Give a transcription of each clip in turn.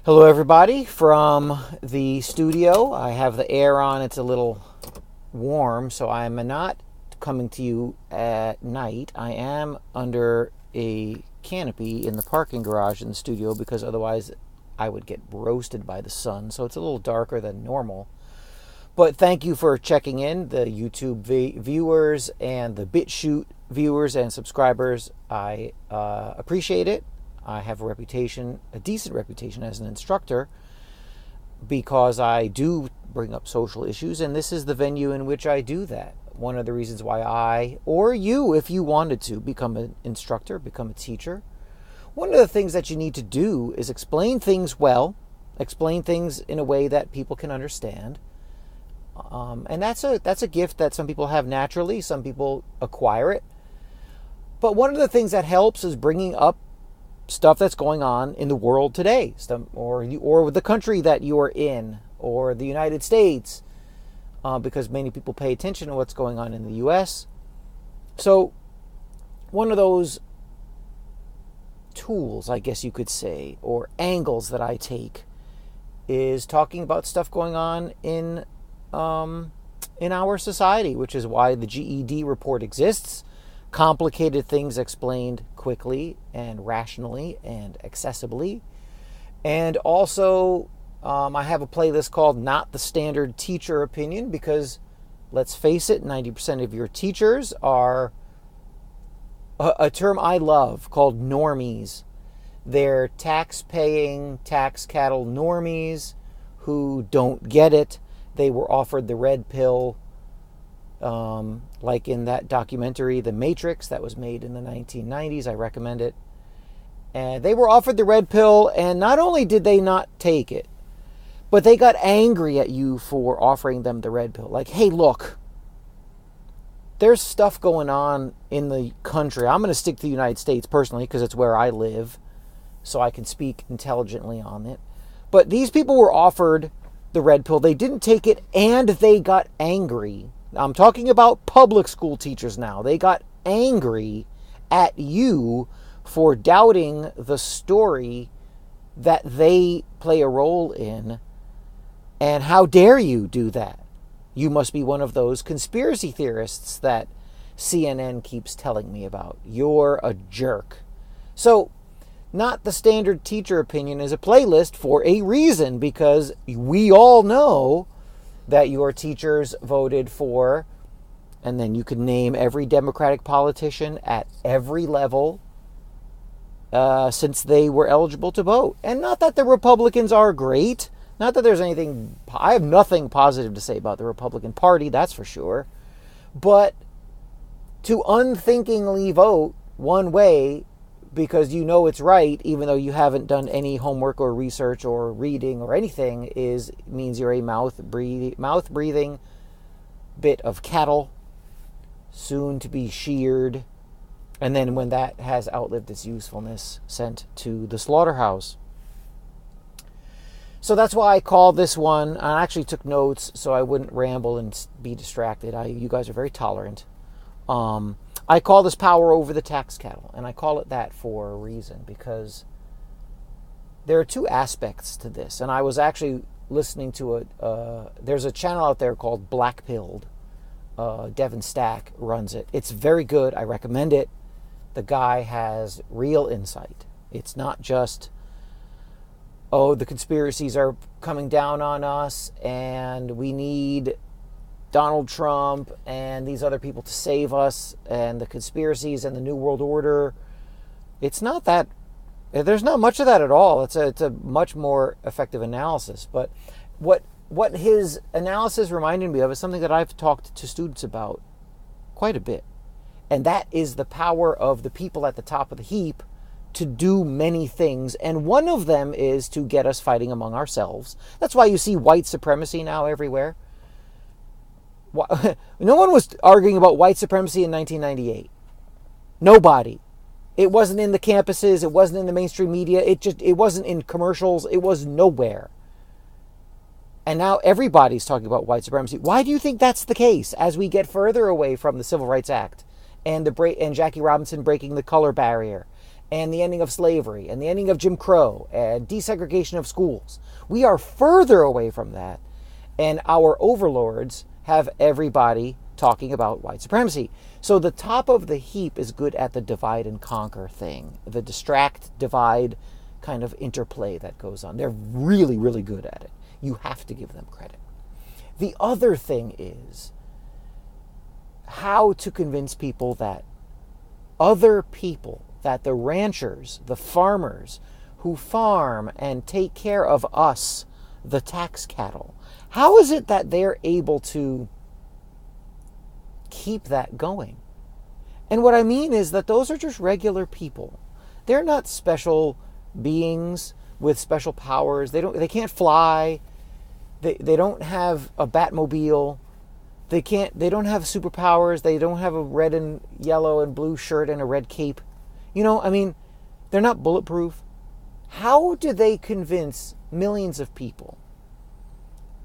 Hello everybody from the studio. I have the air on. It's a little warm, so I'm not coming to you at night. I am under a canopy in the parking garage in the studio because otherwise I would get roasted by the sun. So it's a little darker than normal. But thank you for checking in, the YouTube viewers and the BitChute viewers and subscribers. I appreciate it. I have a decent reputation as an instructor because I do bring up social issues, and this is the venue in which I do that. One of the reasons why I, or you, if you wanted to, become an instructor, become a teacher, one of the things that you need to do is explain things well, explain things in a way that people can understand. And that's a gift that some people have naturally, some people acquire it. But one of the things that helps is bringing up stuff that's going on in the world today, or the country that you are in, or the United States, because many people pay attention to what's going on in the U.S. So one of those tools, I guess you could say, or angles that I take is talking about stuff going on in our society, which is why the GED report exists. Complicated things explained quickly and rationally and accessibly. And also, I have a playlist called Not the Standard Teacher Opinion because, let's face it, 90% of your teachers are a term I love called normies. They're tax-paying, tax cattle normies who don't get it. They were offered the red pill, like in that documentary, The Matrix, that was made in the 1990s. I recommend it. And they were offered the red pill, and not only did they not take it, but they got angry at you for offering them the red pill. Like, hey, look, there's stuff going on in the country. I'm going to stick to the United States personally because it's where I live, so I can speak intelligently on it. But these people were offered the red pill. They didn't take it, and they got angry. I'm talking about public school teachers now. They got angry at you for doubting the story that they play a role in. And how dare you do that? You must be one of those conspiracy theorists that CNN keeps telling me about. You're a jerk. So, Not the Standard Teacher Opinion is a playlist for a reason, because we all know that your teachers voted for, and then you could name every Democratic politician at every level since they were eligible to vote. And not that the Republicans are great. Not that there's anything, I have nothing positive to say about the Republican Party, that's for sure. But to unthinkingly vote one way because you know it's right, even though you haven't done any homework or research or reading or anything, means you're a mouth-breathing bit of cattle, soon to be sheared, and then when that has outlived its usefulness, sent to the slaughterhouse. So that's why I called this one. I actually took notes so I wouldn't ramble and be distracted. You guys are very tolerant. I call this Power Over the Tax Cattle, and I call it that for a reason, because there are two aspects to this. And I was actually listening to there's a channel out there called Black Pilled. Devin Stack runs it. It's very good. I recommend it. The guy has real insight. It's not just, oh, the conspiracies are coming down on us and we need Donald Trump and these other people to save us, and the conspiracies and the New World Order. It's not that. There's not much of that at all. It's a much more effective analysis. But what his analysis reminded me of is something that I've talked to students about quite a bit. And that is the power of the people at the top of the heap to do many things. And one of them is to get us fighting among ourselves. That's why you see white supremacy now everywhere. No one was arguing about white supremacy in 1998. Nobody. It wasn't in the campuses. It wasn't in the mainstream media. It wasn't in commercials. It was nowhere. And now everybody's talking about white supremacy. Why do you think that's the case as we get further away from the Civil Rights Act and Jackie Robinson breaking the color barrier and the ending of slavery and the ending of Jim Crow and desegregation of schools. We are further away from that, and our overlords have everybody talking about white supremacy. So the top of the heap is good at the divide and conquer thing, the distract, divide kind of interplay that goes on. They're really, really good at it. You have to give them credit. The other thing is how to convince people that other people, that the ranchers, the farmers who farm and take care of us, the tax cattle, how is it that they're able to keep that going? And what I mean is that those are just regular people. They're not special beings with special powers. They can't fly. They don't have a Batmobile. They don't have superpowers. They don't have a red and yellow and blue shirt and a red cape. They're not bulletproof. How do they convince millions of people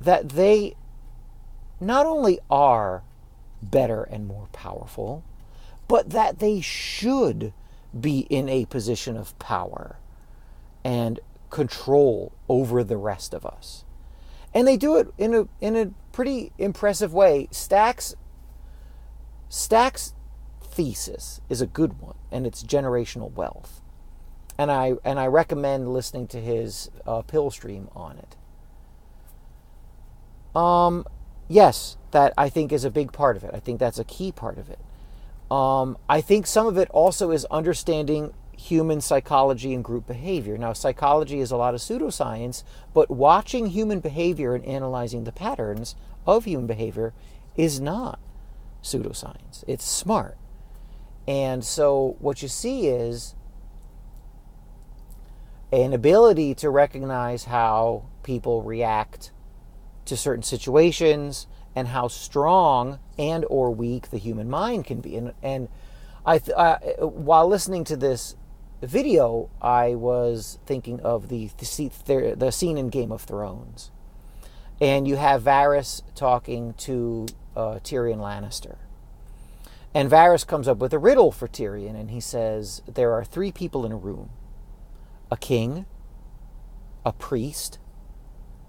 that they not only are better and more powerful, but that they should be in a position of power and control over the rest of us? And they do it in a pretty impressive way. Stack's thesis is a good one, and it's generational wealth. And I recommend listening to his pill stream on it. Yes, that I think is a big part of it. I think that's a key part of it. I think some of it also is understanding human psychology and group behavior. Now, psychology is a lot of pseudoscience, but watching human behavior and analyzing the patterns of human behavior is not pseudoscience. It's smart. And so what you see is an ability to recognize how people react to certain situations and how strong and or weak the human mind can be. And while listening to this video, I was thinking of the scene in Game of Thrones. And you have Varys talking to Tyrion Lannister. And Varys comes up with a riddle for Tyrion, and he says, there are 3 people in a room: a king, a priest,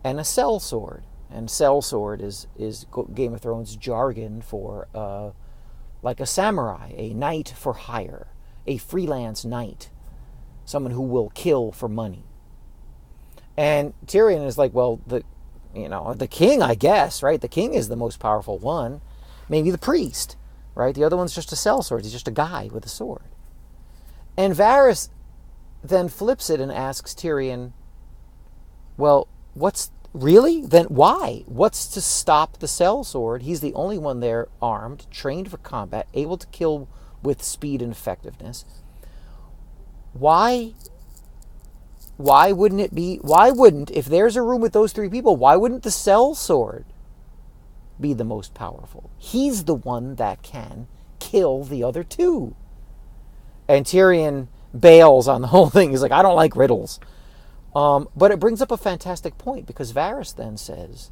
and a sellsword. And sellsword is Game of Thrones jargon for like a samurai, a knight for hire, a freelance knight, someone who will kill for money. And Tyrion is like, well, the king, I guess, right? The king is the most powerful one. Maybe the priest, right? The other one's just a sellsword. He's just a guy with a sword. And Varys then flips it and asks Tyrion, well, really? Then why? What's to stop the sellsword? He's the only one there armed, trained for combat, able to kill with speed and effectiveness. Why wouldn't, if there's a room with those 3 people, why wouldn't the sellsword be the most powerful? He's the one that can kill the other 2. And Tyrion bails on the whole thing. He's like, I don't like riddles. But it brings up a fantastic point, because Varys then says,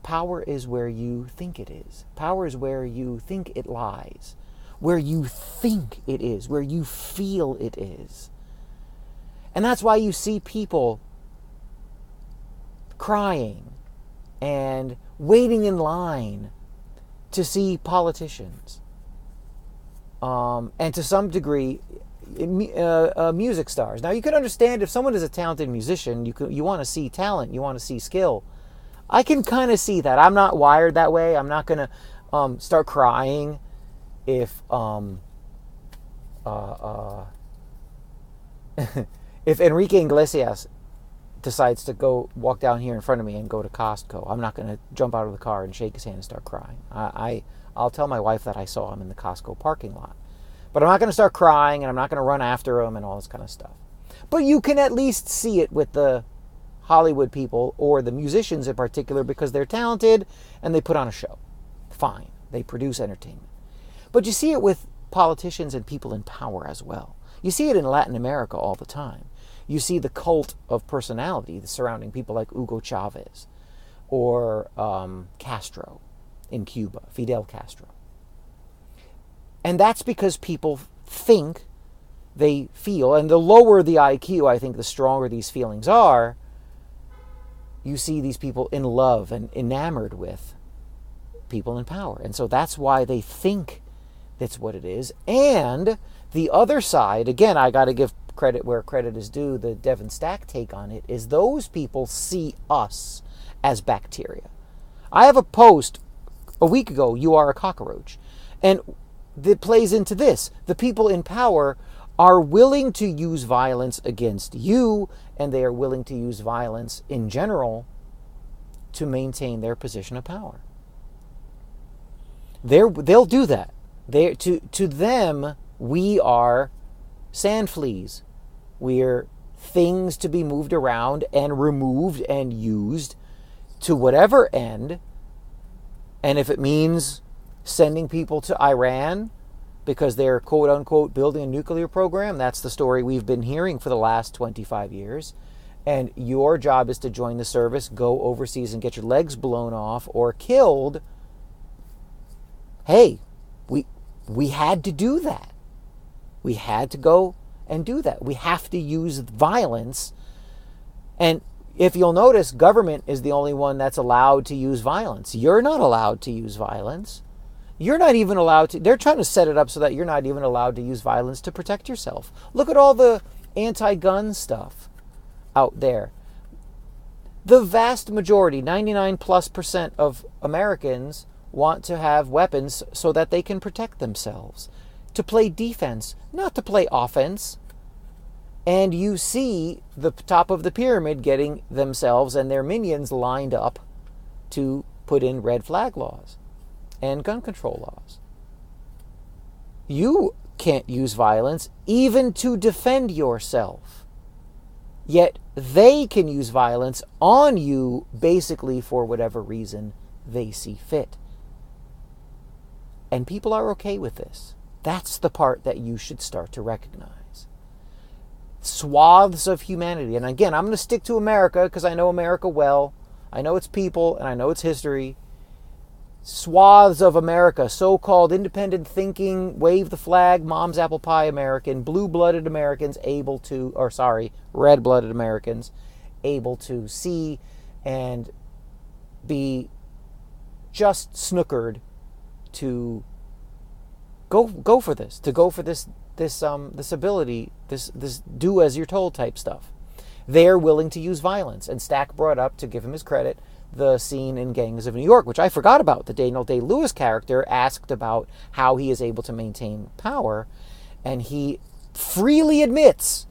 power is where you think it is. Power is where you think it lies. Where you think it is. Where you feel it is. And that's why you see people crying and waiting in line to see politicians. And to some degree, music stars. Now, you can understand if someone is a talented musician, you want to see talent, you want to see skill. I can kind of see that. I'm not wired that way. I'm not going to start crying if if Enrique Iglesias decides to go walk down here in front of me and go to Costco. I'm not going to jump out of the car and shake his hand and start crying. I'll tell my wife that I saw him in the Costco parking lot. But I'm not going to start crying, and I'm not going to run after him and all this kind of stuff. But you can at least see it with the Hollywood people, or the musicians in particular, because they're talented and they put on a show. Fine. They produce entertainment. But you see it with politicians and people in power as well. You see it in Latin America all the time. You see the cult of personality surrounding people like Hugo Chavez or Castro in Cuba, Fidel Castro. And that's because people think they feel, and the lower the IQ, I think the stronger these feelings are, you see these people in love and enamored with people in power. And so that's why they think that's what it is. And the other side, again, I got to give credit where credit is due, the Devon Stack take on it, is those people see us as bacteria. I have a post a week ago, "You are a cockroach." And that plays into this. The people in power are willing to use violence against you, and they are willing to use violence in general to maintain their position of power. They'll do that. To them, we are sand fleas. We're things to be moved around and removed and used to whatever end. And if it means sending people to Iran because they're quote unquote building a nuclear program, that's the story we've been hearing for the last 25 years. And your job is to join the service, go overseas and get your legs blown off or killed. Hey, we had to do that. We had to go and do that. We have to use violence. And if you'll notice, government is the only one that's allowed to use violence. You're not allowed to use violence. You're not even allowed to. They're trying to set it up so that you're not even allowed to use violence to protect yourself. Look at all the anti-gun stuff out there. The vast majority, 99+% of Americans want to have weapons so that they can protect themselves, to play defense, not to play offense. And you see the top of the pyramid getting themselves and their minions lined up to put in red flag laws and gun control laws. You can't use violence even to defend yourself. Yet they can use violence on you basically for whatever reason they see fit. And people are okay with this. That's the part that you should start to recognize. Swaths of humanity. And again, I'm going to stick to America because I know America well. I know its people and I know its history. Swaths of America, so-called independent thinking, wave the flag, mom's apple pie American, blue-blooded Americans red-blooded Americans able to see and be just snookered to go for this, this ability, this do as you're told type stuff. They're willing to use violence. And Stack brought up, to give him his credit, the scene in Gangs of New York, which I forgot about. The Daniel Day-Lewis character asked about how he is able to maintain power, and he freely admits,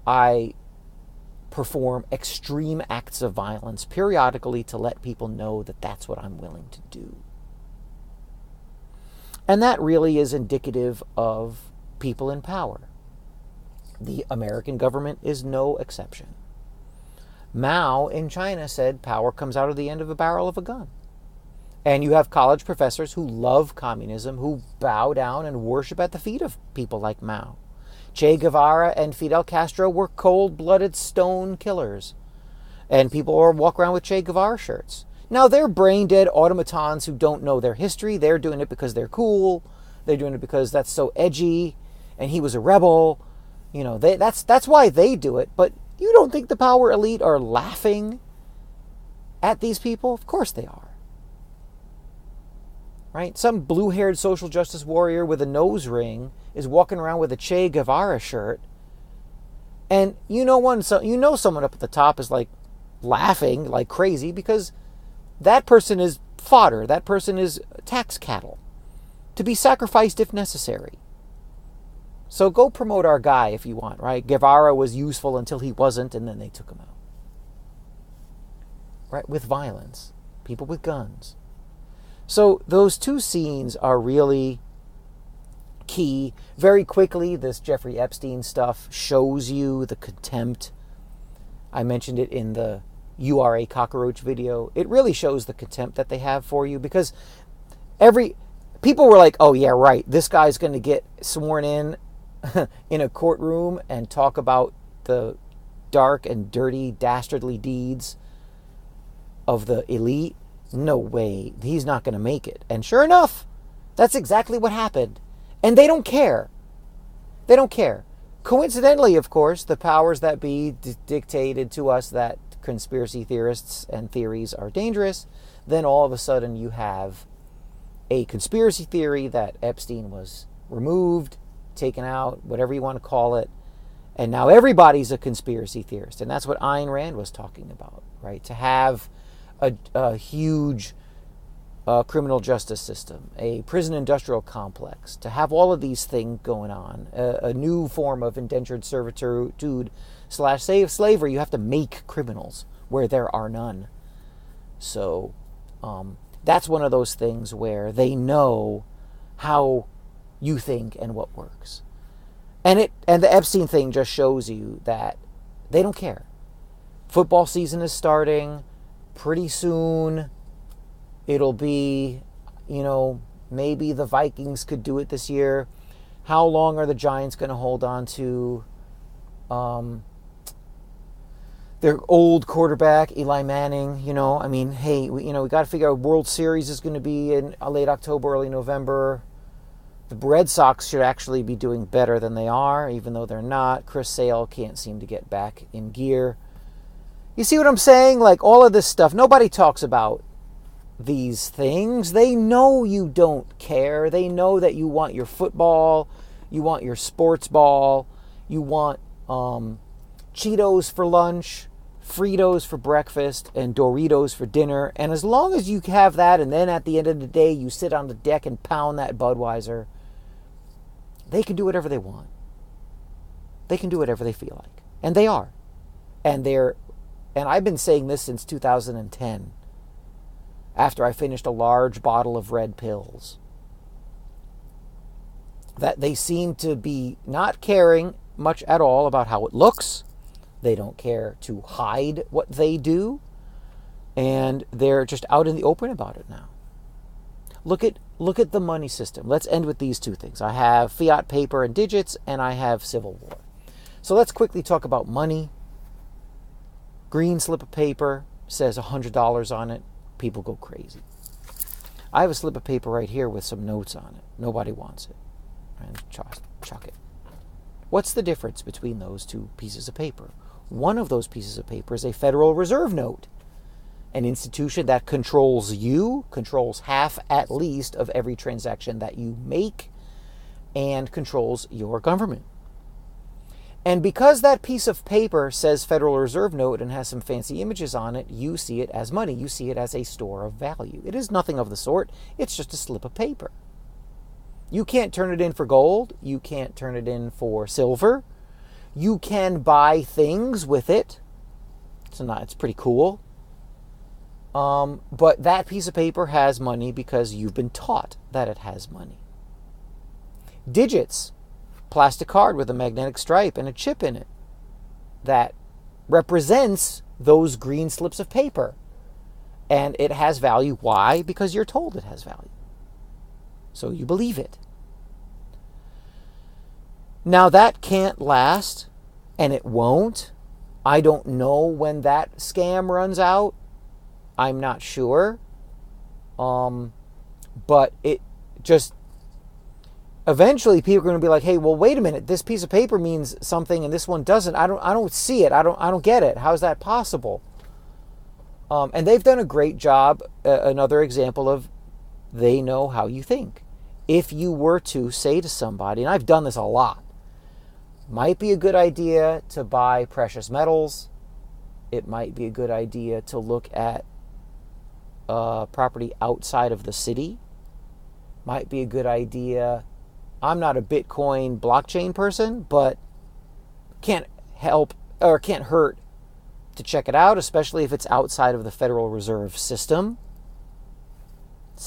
I perform extreme acts of violence periodically to let people know that that's what I'm willing to do. And that really is indicative of people in power. The American government is no exception. Mao in China said power comes out of the end of the barrel of a gun. And you have college professors who love communism, who bow down and worship at the feet of people like Mao. Che Guevara and Fidel Castro were cold-blooded stone killers. And people walk around with Che Guevara shirts. Now, they're brain-dead automatons who don't know their history. They're doing it because they're cool. They're doing it because that's so edgy. And he was a rebel. You know, that's why they do it. But you don't think the power elite are laughing at these people? Of course they are. Right? Some blue-haired social justice warrior with a nose ring is walking around with a Che Guevara shirt. And someone up at the top is like laughing like crazy because that person is fodder. That person is tax cattle to be sacrificed if necessary. So go promote our guy if you want, right? Guevara was useful until he wasn't, and then they took him out. Right? With violence. People with guns. So those two scenes are really key. Very quickly, this Jeffrey Epstein stuff shows you the contempt. I mentioned it in the "You Are a Cockroach" video. It really shows the contempt that they have for you, because people were like, oh yeah, right, this guy's going to get sworn in a courtroom and talk about the dark and dirty, dastardly deeds of the elite. No way, he's not going to make it. And sure enough, that's exactly what happened. And they don't care. They don't care. Coincidentally, of course, the powers that be dictated to us that conspiracy theorists and theories are dangerous. Then all of a sudden you have a conspiracy theory that Epstein was removed, taken out, whatever you want to call it. And now everybody's a conspiracy theorist. And that's what Ayn Rand was talking about, right? To have a huge criminal justice system, a prison industrial complex, to have all of these things going on, a new form of indentured servitude / slavery. You have to make criminals where there are none. So that's one of those things where they know how you think and what works. And the Epstein thing just shows you that they don't care. Football season is starting pretty soon. It'll be, maybe the Vikings could do it this year. How long are the Giants going to hold on to their old quarterback, Eli Manning? Hey, we got to figure out World Series is going to be in late October, early November. The Red Sox should actually be doing better than they are, even though they're not. Chris Sale can't seem to get back in gear. You see what I'm saying? Like, all of this stuff, nobody talks about these things. They know you don't care. They know that you want your football, you want your sports ball, you want Cheetos for lunch, Fritos for breakfast, and Doritos for dinner. And as long as you have that, and then at the end of the day you sit on the deck and pound that Budweiser, they can do whatever they want. They can do whatever they feel like. And they are. And I've been saying this since 2010, after I finished a large bottle of red pills, that they seem to be not caring much at all about how it looks. They don't care to hide what they do. And they're just out in the open about it now. Look at the money system. Let's end with these two things. I have fiat paper and digits, and I have civil war. So let's quickly talk about money. Green slip of paper says $100 on it. People go crazy. I have a slip of paper right here with some notes on it. Nobody wants it. And chuck it. What's the difference between those two pieces of paper? One of those pieces of paper is a Federal Reserve note, an institution that controls half at least of every transaction that you make, and controls your government. And because that piece of paper says Federal Reserve note and has some fancy images on it, you see it as money. You see it as a store of value. It is nothing of the sort. It's just a slip of paper. You can't turn it in for gold. You can't turn it in for silver. You can buy things with it. It's pretty cool. But that piece of paper has money because you've been taught that it has money. Digits. Plastic card with a magnetic stripe and a chip in it that represents those green slips of paper. And it has value. Why? Because you're told it has value. So you believe it. Now that can't last, and it won't. I don't know when that scam runs out. I'm not sure. But it just... Eventually, people are going to be like, "Hey, well, wait a minute. This piece of paper means something, and this one doesn't. I don't see it. I don't get it. How is that possible?" And they've done a great job. Another example of they know how you think. If you were to say to somebody, and I've done this a lot, might be a good idea to buy precious metals. It might be a good idea to look at property outside of the city. Might be a good idea. I'm not a Bitcoin blockchain person, but can't hurt to check it out, especially if it's outside of the Federal Reserve system.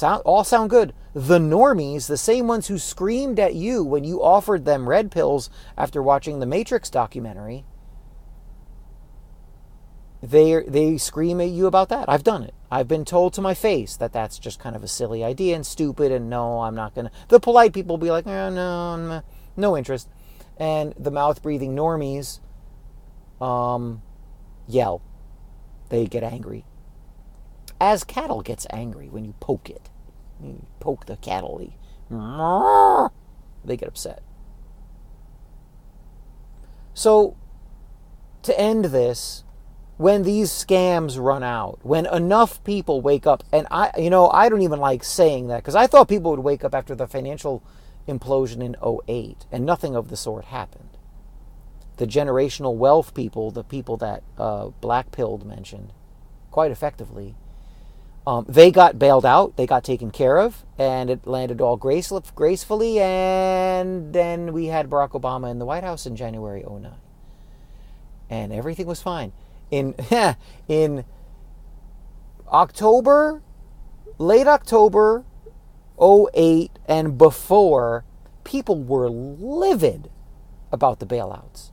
All sound good. The normies, the same ones who screamed at you when you offered them red pills after watching the Matrix documentary, they scream at you about that. I've done it. I've been told to my face that that's just kind of a silly idea and stupid, and no, I'm not going to. The polite people will be like, no interest. And the mouth-breathing normies yell. They get angry. As cattle gets angry when you poke it. You poke the cattle. they get upset. So, to end this, when these scams run out, when enough people wake up, and I don't even like saying that, because I thought people would wake up after the financial implosion in '08, and nothing of the sort happened. The generational wealth people, the people that Black-pilled mentioned quite effectively, they got bailed out, they got taken care of, and it landed all gracefully, and then we had Barack Obama in the White House in January '09. And everything was fine. In October, late October '08 and before, people were livid about the bailouts.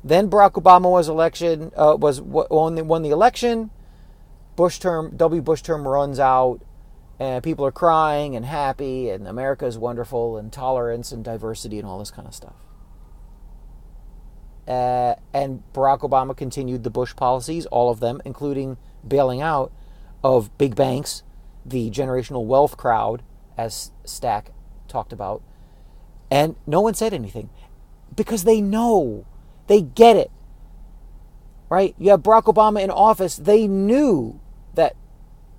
Then Barack Obama won the election. W. Bush term runs out, and people are crying and happy, and America is wonderful, and tolerance and diversity and all this kind of stuff. And Barack Obama continued the Bush policies, all of them, including bailing out of big banks, the generational wealth crowd, as Stack talked about. And no one said anything because they know, they get it, right? You have Barack Obama in office. They knew that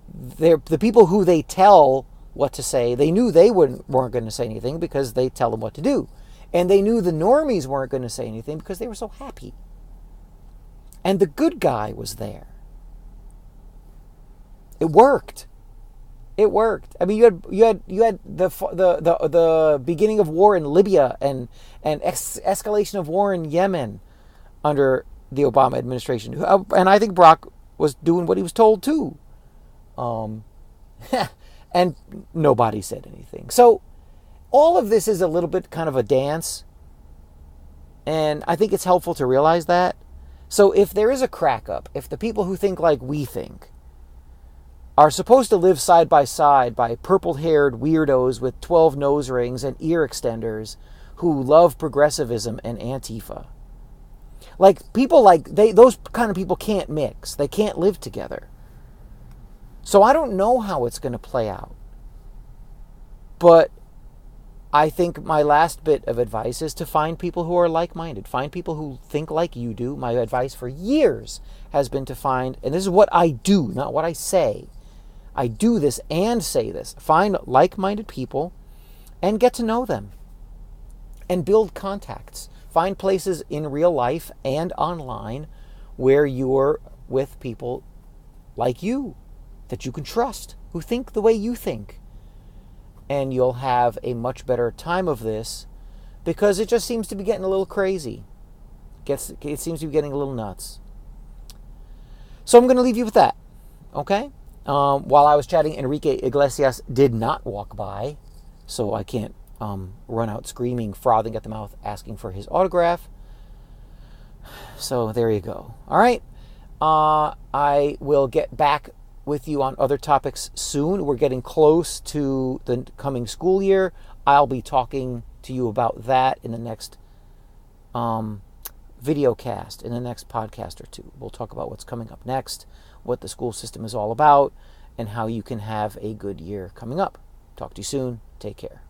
the people who they tell what to say, they knew they weren't going to say anything because they tell them what to do. And they knew the normies weren't going to say anything because they were so happy. And the good guy was there. It worked. It worked. I mean, you had the beginning of war in Libya and escalation of war in Yemen under the Obama administration. And I think Barack was doing what he was told too. And nobody said anything. So all of this is a little bit kind of a dance. And I think it's helpful to realize that. So if there is a crack up, if the people who think like we think are supposed to live side by purple-haired weirdos with 12 nose rings and ear extenders who love progressivism and Antifa, like people like those kind of people can't mix. They can't live together. So I don't know how it's going to play out. But I think my last bit of advice is to find people who are like-minded. Find people who think like you do. My advice for years has been to find, and this is what I do, not what I say. I do this and say this. Find like-minded people and get to know them. And build contacts. Find places in real life and online where you're with people like you, that you can trust, who think the way you think. And you'll have a much better time of this because it just seems to be getting a little crazy. It seems to be getting a little nuts. So I'm going to leave you with that, okay? While I was chatting, Enrique Iglesias did not walk by, so I can't run out screaming, frothing at the mouth, asking for his autograph. So there you go. All right. I will get back with you on other topics soon. We're getting close to the coming school year. I'll be talking to you about that in the next video cast, in the next podcast or two. We'll talk about what's coming up next, what the school system is all about, and how you can have a good year coming up. Talk to you soon. Take care.